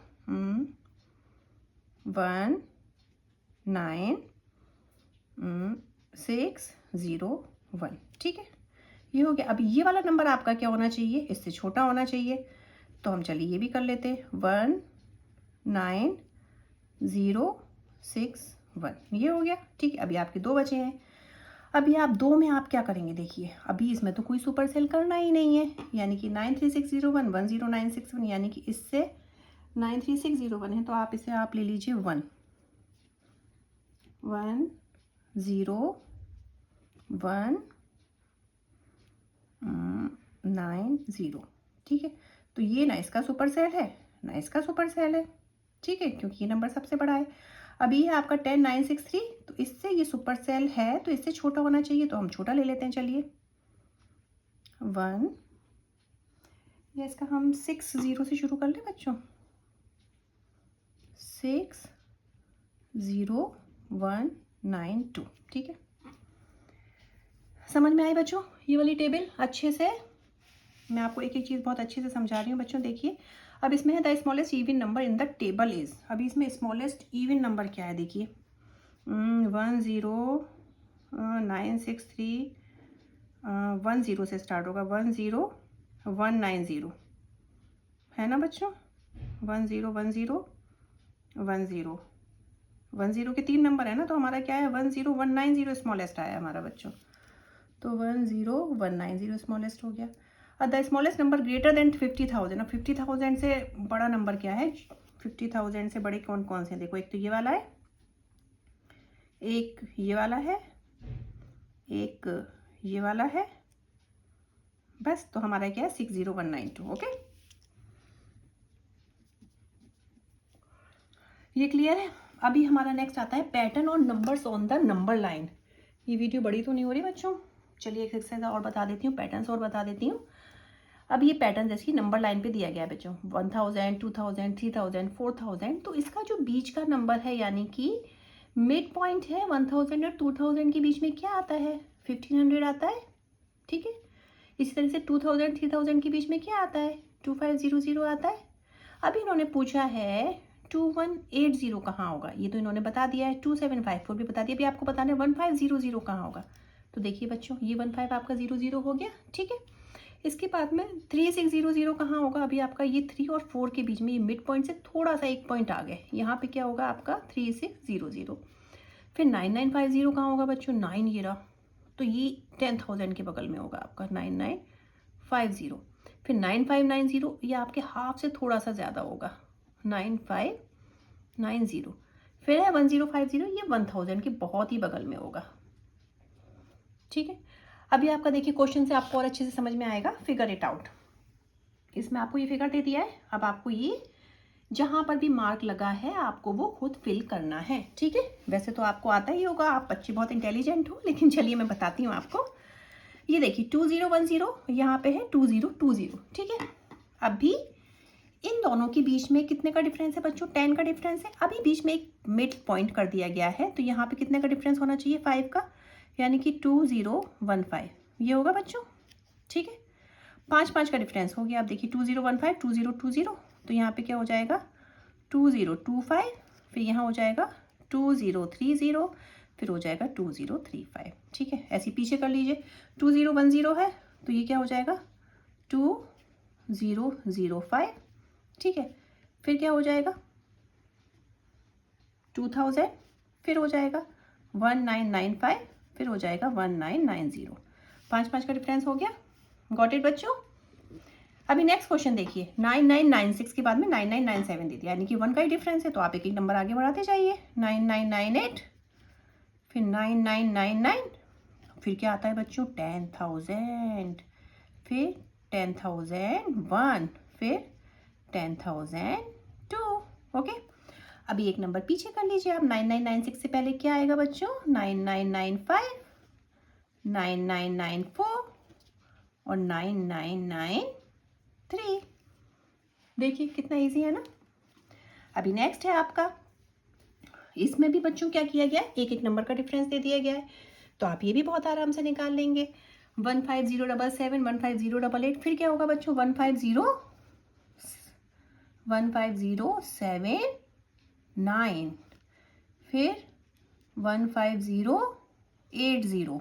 19601। ठीक है, ये हो गया। अब ये वाला नंबर आपका क्या होना चाहिए, इससे छोटा होना चाहिए। तो हम चलिए ये भी कर लेते हैं 19061। ये हो गया। ठीक है, अभी आपके 2 बचे हैं। अभी आप 2 में आप क्या करेंगे, देखिए अभी इसमें तो कोई सुपर सेल करना ही नहीं है, यानी कि 93601 10961, यानी कि इससे 93601 है, तो आप इसे आप ले लीजिए 10190। ठीक है, तो ये ना इसका सुपर सेल है ना इसका सुपर सेल है। ठीक है, क्योंकि ये नंबर सबसे बड़ा है। अभी है आपका 10963, तो इससे ये सुपर सेल है, तो इससे छोटा होना चाहिए, तो हम छोटा ले लेते हैं। चलिए 1, या इसका हम 60 से शुरू कर लें बच्चों, 60192। ठीक है, समझ में आई बच्चों ये वाली टेबल अच्छे से। मैं आपको एक एक चीज़ बहुत अच्छे से समझा रही हूँ बच्चों। देखिए अब इसमें है the smallest even number in the table is. अभी इसमें स्मॉलेस्ट इवन नंबर क्या है, देखिए 10963 10 से स्टार्ट होगा, 10190 है ना बच्चों, 101010 के 3 नंबर है ना, तो हमारा क्या है 10190 स्मॉलेस्ट आया हमारा बच्चों। तो 10190 स्मॉलेस्ट हो गया। The smallest number greater than 50,000। अब 50,000 से बड़ा नंबर क्या है, 50,000 से बड़े कौन कौन से हैं, देखो एक तो ये वाला है, एक ये वाला है, एक ये वाला है, बस। तो हमारा क्या है 60192। ओके, ये क्लियर है। अभी हमारा नेक्स्ट आता है पैटर्न और numbers on the number line. ये वीडियो बड़ी तो नहीं हो रही बच्चों, चलिए एक एक्सरसाइज और बता देती हूँ, पैटर्न्स और बता देती हूँ। अब ये पैटर्न जैसे नंबर लाइन पे दिया गया है बच्चों, 1000 2000 3000 4000, तो इसका जो बीच का नंबर है, यानी कि मिड पॉइंट है 1000 और 2000 के बीच में क्या आता है, 1500 आता है। ठीक है, इसी तरह से 2000 3000 के बीच में क्या आता है, 2500 आता है। अभी इन्होंने पूछा है 2180 कहाँ होगा, ये तो इन्होंने बता दिया है। 2754 भी बता दिया, अभी आपको बताना है 1500 कहाँ होगा। तो देखिए बच्चों ये 15 आपका 00 हो गया। ठीक है, इसके बाद में 3600 कहाँ होगा, अभी आपका ये 3 और 4 के बीच में, ये मिड पॉइंट से थोड़ा सा एक पॉइंट आ गए, यहाँ पे क्या होगा आपका 3600। फिर 9950 कहाँ होगा बच्चों, 9 ये रहा, तो ये 10,000 के बगल में होगा आपका 9950। फिर 9590 ये आपके हाफ से थोड़ा सा ज़्यादा होगा, 9590। फिर है 1050, ये 1000 के बहुत ही बगल में होगा। ठीक है, अभी आपका देखिए क्वेश्चन से आपको और अच्छे से समझ में आएगा। फिगर इट आउट, इसमें आपको ये फिगर दे दिया है। अब आपको ये जहां पर भी मार्क लगा है आपको वो खुद फिल करना है। ठीक है, वैसे तो आपको आता ही होगा, आप बच्चे बहुत इंटेलिजेंट हो, लेकिन चलिए मैं बताती हूँ आपको। ये देखिए 2010 यहाँ पे है 2020। ठीक है, अभी इन दोनों के बीच में कितने का डिफरेंस है बच्चों, 10 का डिफरेंस है। अभी बीच में एक मिड पॉइंट कर दिया गया है, तो यहाँ पे कितने का डिफरेंस होना चाहिए, 5 का, यानी कि 2015 ये होगा बच्चों। ठीक है, 5 का डिफरेंस हो गया। अब देखिए 2015 2020, तो यहाँ पे क्या हो जाएगा 2025, फिर यहाँ हो जाएगा 2030, फिर हो जाएगा 2035। ठीक है, ऐसे पीछे कर लीजिए। 2010 है, तो ये क्या हो जाएगा 2005। ठीक है, फिर क्या हो जाएगा 2000, फिर हो जाएगा 1995, फिर हो जाएगा 1990। 5 का डिफरेंस हो गया। गॉट इट बच्चों। अभी नेक्स्ट क्वेश्चन देखिए, 9996 के बाद में 9997 दे दिया, यानी कि 1 का ही डिफरेंस है, तो आप एक एक नंबर आगे बढ़ाते जाइए। 9998, फिर 9999, फिर क्या आता है बच्चों 10,000, फिर 10,001, फिर 10,002। ओके, अभी एक नंबर पीछे कर लीजिए आप। 9996 से पहले क्या आएगा बच्चों? 9995, 9994 और 9993। देखिए कितना इजी है ना। अभी नेक्स्ट है आपका, इसमें भी बच्चों क्या किया गया है, एक एक नंबर का डिफरेंस दे दिया गया है, तो आप ये भी बहुत आराम से निकाल लेंगे। 15077, 15088, फिर क्या होगा बच्चों? 15079, फिर 15080,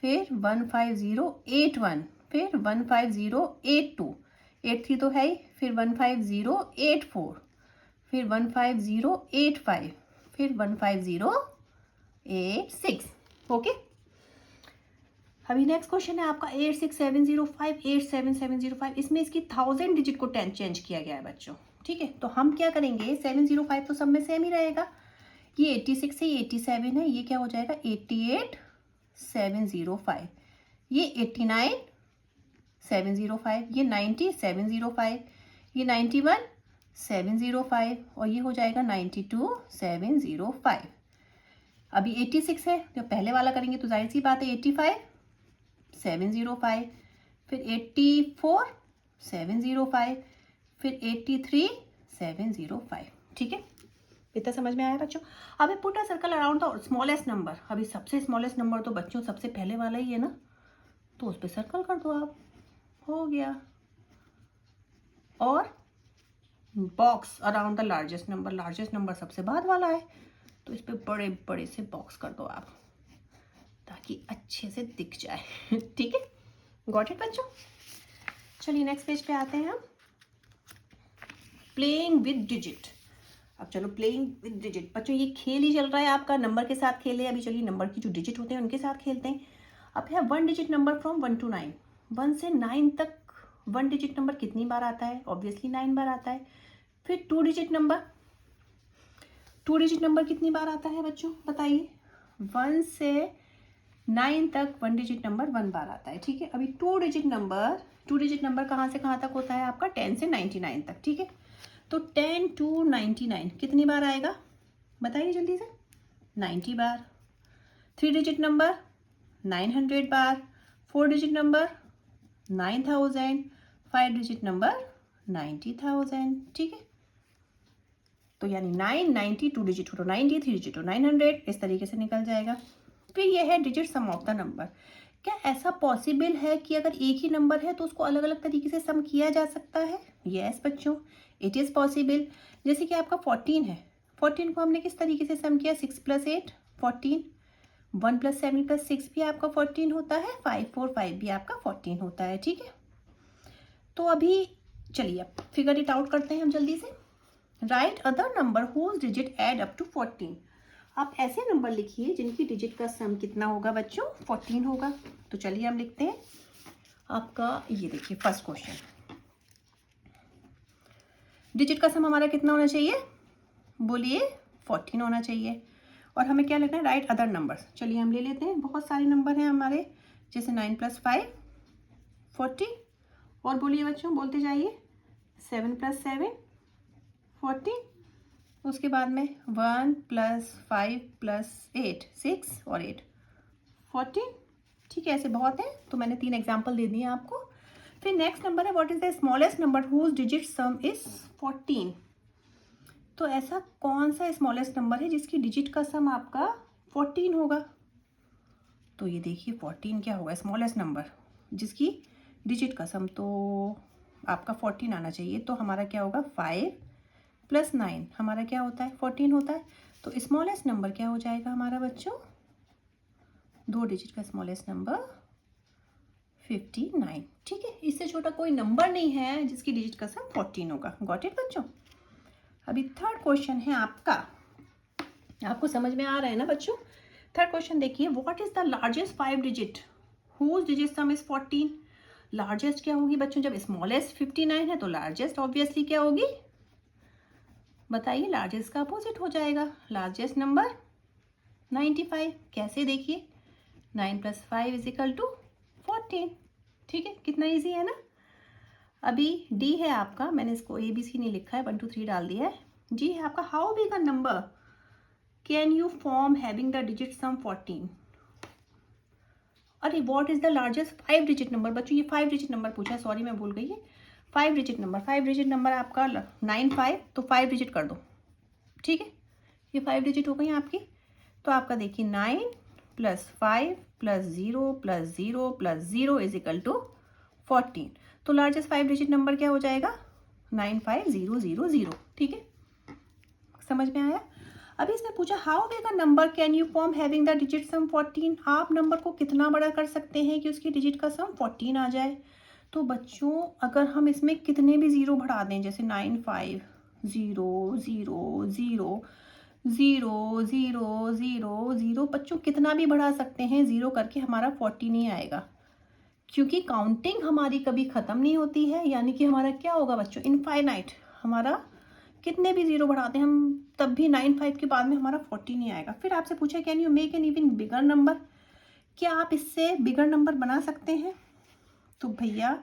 फिर 15081, फिर 15082, 83 तो है ही, फिर 15084, फिर 15085, फिर 15086। ओके, अभी नेक्स्ट क्वेश्चन है आपका 86705, 87705। इसमें इसकी 1000 डिजिट को चेंज किया गया है बच्चों। ठीक है, तो हम क्या करेंगे, 705 तो सब में सेम ही रहेगा। ये 86 है, ये 87 है, ये क्या हो जाएगा 88705, ये 89705, ये 90705, ये 91705 और ये हो जाएगा 92705। अभी 86 है, जब पहले वाला करेंगे तो जाहिर सी बात है 85705, फिर 84705, फिर 83705। ठीक है, इतना समझ में आया बच्चों। अभी put a circle around the smallest number. अभी सबसे स्मॉलेस्ट नंबर तो बच्चों सबसे पहले वाला ही है ना, तो उस पर सर्कल कर दो आप, हो गया। और box around the largest number, largest number सबसे बाद वाला है, तो इस पे बड़े बड़े से बॉक्स कर दो आप, ताकि अच्छे से दिख जाए। ठीक है, गॉट इट बच्चों। चलिए नेक्स्ट पेज पे आते हैं हम। Playing with digit. अब चलो प्लेइंग विद डिजिट बच्चों, ये खेल ही चल रहा है आपका, नंबर के साथ खेल है। अभी चलिए नंबर की जो डिजिट होते हैं उनके साथ खेलते हैं। अब है 1 डिजिट नंबर फ्रॉम 1 to 9। 1 से 9 तक 1 डिजिट नंबर कितनी बार आता है? ऑब्वियसली 9 बार आता है। फिर 2 डिजिट नंबर, 2 डिजिट नंबर कितनी बार आता है बच्चों बताइए? 1 से 9 तक 1 डिजिट नंबर 1 बार आता है। ठीक है, अभी 2 डिजिट नंबर कहाँ से कहाँ तक होता है आपका? 10 से 99 तक। ठीक है, तो 10 to 99 कितनी बार आएगा बताइए जल्दी से? 90 बार। 3 डिजिट नंबर 900 बार। 4 डिजिट नंबर 9000। 5 digit number 90000। ठीक है, तो यानी 990, 2 डिजिट हो तो 90, 3 डिजिट हो 900, इस तरीके से निकल जाएगा। फिर यह है digit sum of the number. क्या ऐसा पॉसिबल है कि अगर एक ही नंबर है तो उसको अलग अलग तरीके से सम किया जा सकता है? यस बच्चों, इट इज़ पॉसिबल। जैसे कि आपका 14 है, 14 को हमने किस तरीके से सम किया? 6 + 8 14, 1 + 7 + 6 भी आपका 14 होता है, 5 4 5 भी आपका 14 होता है। ठीक है, तो अभी चलिए अब फिगर इट आउट करते हैं हम जल्दी से। Write other number whose digit add up to 14। आप ऐसे नंबर लिखिए जिनकी डिजिट का सम कितना होगा बच्चों? 14 होगा। तो चलिए हम लिखते हैं आपका, ये देखिए फर्स्ट क्वेश्चन। डिजिट का सम हमारा कितना होना चाहिए? बोलिए 14 होना चाहिए। और हमें क्या लिखना है? Right other numbers. चलिए हम ले लेते हैं, बहुत सारे नंबर हैं हमारे, जैसे 9 + 5 40। और बोलिए बच्चों, बोलते जाइए। 7 + 7 40। उसके बाद में 1 + 5 + 8 6 और 8 14। ठीक है, ऐसे बहुत हैं, तो मैंने 3 एग्जाम्पल दे दिए आपको। फिर नेक्स्ट नंबर है, what is the smallest number whose digit sum is 14। तो ऐसा कौन सा स्मॉलेस्ट नंबर है जिसकी डिजिट का सम आपका 14 होगा? तो ये देखिए 14 क्या होगा? स्मॉलेस्ट नंबर जिसकी डिजिट का सम तो आपका 14 आना चाहिए। तो हमारा क्या होगा? 5 + 9 हमारा क्या होता है? 14 होता है। तो स्मॉलेस्ट नंबर क्या हो जाएगा हमारा बच्चों? 2 डिजिट का स्मॉलेस्ट नंबर 59। ठीक है, इससे छोटा कोई नंबर नहीं है जिसकी डिजिट का सम 14 होगा। गॉट इट बच्चों। अभी थर्ड क्वेश्चन है आपका, आपको समझ में आ रहा है ना बच्चों? थर्ड क्वेश्चन देखिए, what is the largest 5 digit whose digit sum is 14। Largest क्या होगी बच्चों? जब स्मॉलेस्ट 59 है तो लार्जेस्ट ऑब्वियसली क्या होगी बताइए? लार्जेस्ट का अपोजिट हो जाएगा, लार्जेस्ट नंबर 95। कैसे? देखिए 9 + 5 = 14। ठीक है, कितना इजी है ना। अभी डी है आपका, मैंने इसको ABC नहीं लिखा है, 1 2 3 डाल दिया है। जी है आपका, how big a number can you form having the digit सम 14। अरे what is the largest 5 digit number. बच्चों ये 5 डिजिट नंबर पूछा है, सॉरी मैं भूल गई है। 5 डिजिट नंबर, 5 डिजिट नंबर आपका 9 5, तो 5 डिजिट कर दो, ठीक है। ये 5 डिजिट हो गई आपकी। तो आपका देखिए 9 + 5 + 0 + 0 + 0 = 14। तो लार्जेस्ट 5 डिजिट नंबर क्या हो जाएगा, 95000, ठीक है, समझ में आया। अभी इसने पूछा how big a number can you form having the digit सम 14। आप नंबर को कितना बड़ा कर सकते हैं कि उसकी डिजिट का सम 14 आ जाए। तो बच्चों अगर हम इसमें कितने भी जीरो बढ़ा दें, जैसे 9 5 0 0 0 0 0 0 0, बच्चों कितना भी बढ़ा सकते हैं, जीरो करके हमारा 40 नहीं आएगा, क्योंकि काउंटिंग हमारी कभी ख़त्म नहीं होती है। यानी कि हमारा क्या होगा बच्चों, इनफाइनाइट। हमारा कितने भी जीरो बढ़ाते हैं हम, तब भी 9 5 के बाद में हमारा 40 नहीं आएगा। फिर आपसे पूछा can you make an even bigger number, क्या आप इससे बिगर नंबर बना सकते हैं। तो भैया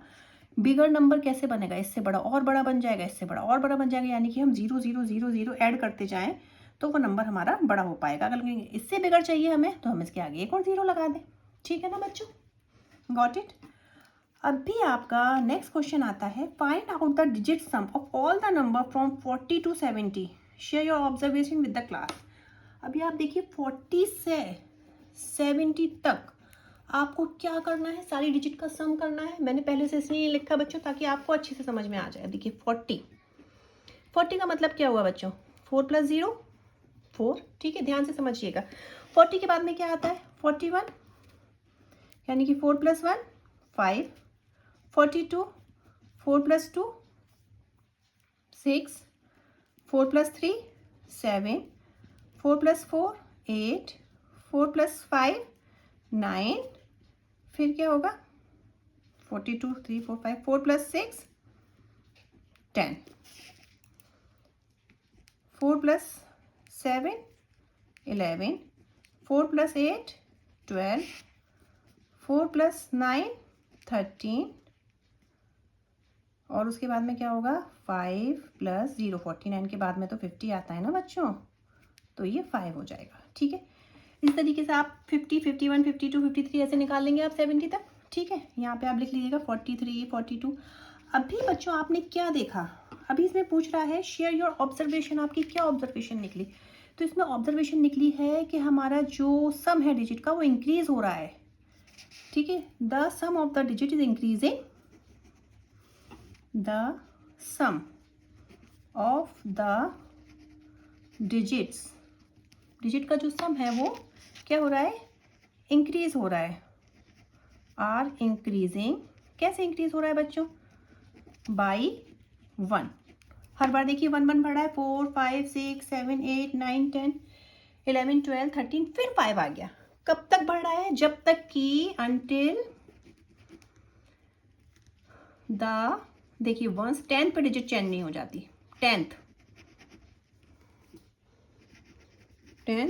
बिगर नंबर कैसे बनेगा, इससे बड़ा और बड़ा बन जाएगा, इससे बड़ा और बड़ा बन जाएगा। यानी कि हम 0 0 0 0 ऐड करते जाएं तो वो नंबर हमारा बड़ा हो पाएगा। अगर इससे बिगर चाहिए हमें तो हम इसके आगे एक और जीरो लगा दें, ठीक है ना बच्चों, गॉट इट। अब भी आपका नेक्स्ट क्वेश्चन आता है, find out the digit sum of all the number from 40 to 70, share your observation with the class. अभी आप देखिए 40 से 70 तक आपको क्या करना है, सारी डिजिट का सम करना है। मैंने पहले से इसलिए लिखा बच्चों ताकि आपको अच्छे से समझ में आ जाए। देखिए 40 का मतलब क्या हुआ बच्चों, 4 + 0 4, ठीक है, ध्यान से समझिएगा। 40 के बाद में क्या आता है 41, यानी कि 4 + 1 5, 42, 4 + 2 6, 4 + 3 7, 4 + 4 8, 4 + 5 9, फिर क्या होगा 42 3 4 5, 4 + 6 10, 4 + 7 11, 4 + 8 12, 4 + 9 13, और उसके बाद में क्या होगा 5 + 0 49 के बाद में तो 50 आता है ना बच्चों, तो ये 5 हो जाएगा, ठीक है। इस तरीके से आप 50 51 52 53 ऐसे निकाल लेंगे आप 70 तक, ठीक है। यहाँ पे आप लिख लीजिएगा 43 42। अभी बच्चों आपने क्या देखा, अभी इसमें पूछ रहा है शेयर योर ऑब्जर्वेशन, आपकी क्या ऑब्जर्वेशन निकली। तो इसमें ऑब्जर्वेशन निकली है कि हमारा जो सम है डिजिट का वो इंक्रीज हो रहा है, ठीक है। The sum of the digit is increasing, the sum of the digits, digit का जो सम है वो क्या हो रहा है, इंक्रीज हो रहा है, आर इंक्रीजिंग। कैसे इंक्रीज हो रहा है बच्चों, बाई 1। हर बार देखिए 1 1 बढ़ रहा है, 4 5 6 7 8 9 10 11 12 13, फिर 5 आ गया। कब तक बढ़ रहा है, जब तक कि अंटिल द, देखिए वंस 10th पे डिजिट चेंज नहीं हो जाती, 10th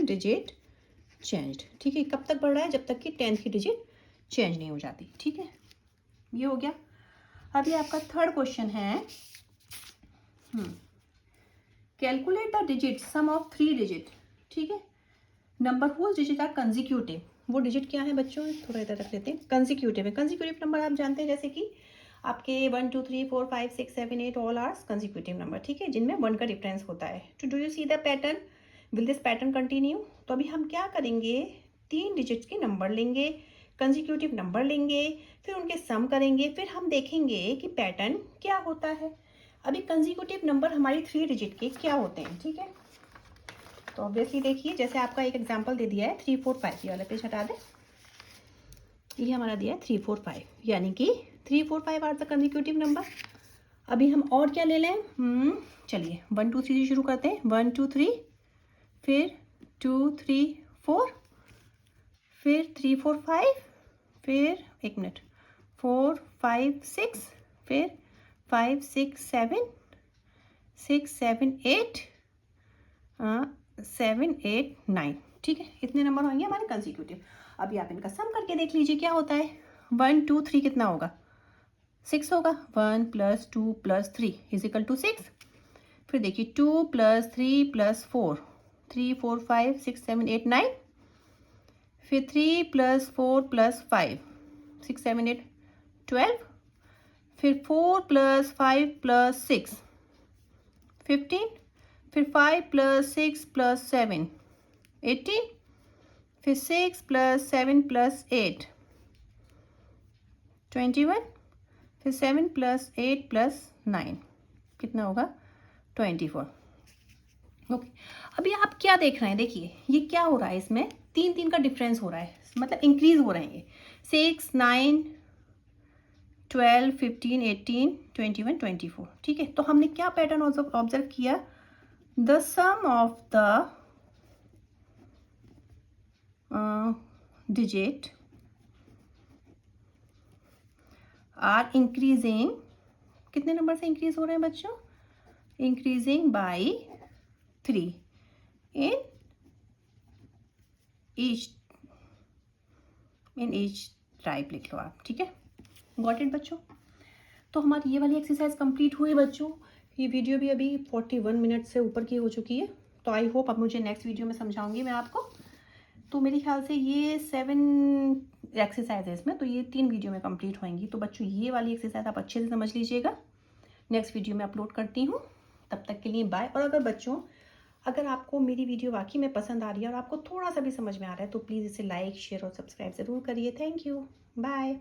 डिजिट चेंज्ड, ठीक है। कब तक बढ़ रहा है, जब तक कि 10th की डिजिट चेंज नहीं हो जाती, ठीक है, ये हो गया। अभी आपका थर्ड क्वेश्चन है, calculate the digit sum of 3 digit, ठीक है। Number whose digit are consecutive, वो डिजिट क्या है बच्चों, थोड़ा इधर रख लेते हैं। कंजिक्यूटिव है, कंजिक्यूटिव नंबर आप जानते हैं जैसे कि आपके 1 2 3 4 5 6 7 8 ऑल आर कंजिक्यूटिव नंबर, ठीक है, जिनमें 1 का डिफरेंस होता है। तो do you see the pattern, will this pattern continue. तो अभी हम क्या करेंगे, 3 डिजिट्स के नंबर लेंगे, कंजिक्यूटिव नंबर लेंगे, फिर उनके सम करेंगे, फिर हम देखेंगे कि पैटर्न क्या होता है। अभी कंजिक्यूटिव नंबर हमारी 3 डिजिट के क्या होते हैं, ठीक है। तो ऑब्वियसली देखिए जैसे आपका एक एग्जांपल दे दिया है 3 4 5, ये वाला पेज हटा दें, ये हमारा दिया है 3 4 5, यानी कि 3 4 5 आर द कंजिक्यूटिव नंबर। अभी हम और क्या ले लें, चलिए 1 2 3 से शुरू करते हैं, 1 2 3, फिर 2 3 4, फिर 3 4 5, फिर 1 मिनट 4 5 6, फिर 5 6 7 6 7 8 7 8 9, ठीक है। इतने नंबर होंगे हमारे कंसिक्यूटिव। अभी आप इनका सम करके देख लीजिए क्या होता है, 1 2 3 कितना होगा 6 होगा, 1 + 2 + 3 इज इक्वल टू 6। फिर देखिए 2 + 3 + 4, 3 4 5 6 7 8 9। फिर 3 + 4 + 5 6 7 8 12। फिर 4 + 5 + 6 15। फिर 5 + 6 + 7 18। फिर 6 + 7 + 8 21। फिर 7 + 8 + 9 कितना होगा 24। ओके, अभी आप क्या देख रहे हैं, देखिए ये क्या हो रहा है, इसमें 3 का डिफरेंस हो रहा है, मतलब इंक्रीज हो रहे हैं ये 6 9 12 15 18 21 24। ठीक है, तो हमने क्या पैटर्न ऑब्जर्व किया, the sum of the digit are increasing, कितने नंबर से इंक्रीज हो रहे हैं बच्चों, increasing by 3 in each type लिख लो आप। ठीक है, गॉट इट बच्चों। तो हमारी ये वाली एक्सरसाइज कंप्लीट हुई बच्चों। ये वीडियो भी अभी 41 मिनट से ऊपर की हो चुकी है, तो आई होप अब मुझे नेक्स्ट वीडियो में समझाऊंगी मैं आपको। तो मेरे ख्याल से ये 7 एक्सरसाइज है इसमें, तो ये 3 वीडियो में कंप्लीट होंगी। तो बच्चों ये वाली एक्सरसाइज आप अच्छे से समझ लीजिएगा, नेक्स्ट वीडियो में अपलोड करती हूँ। तब तक के लिए बाय। और अगर बच्चों, अगर आपको मेरी वीडियो वाकई में पसंद आ रही है और आपको थोड़ा सा भी समझ में आ रहा है, तो प्लीज़ इसे लाइक शेयर और सब्सक्राइब ज़रूर करिए। Thank you, bye.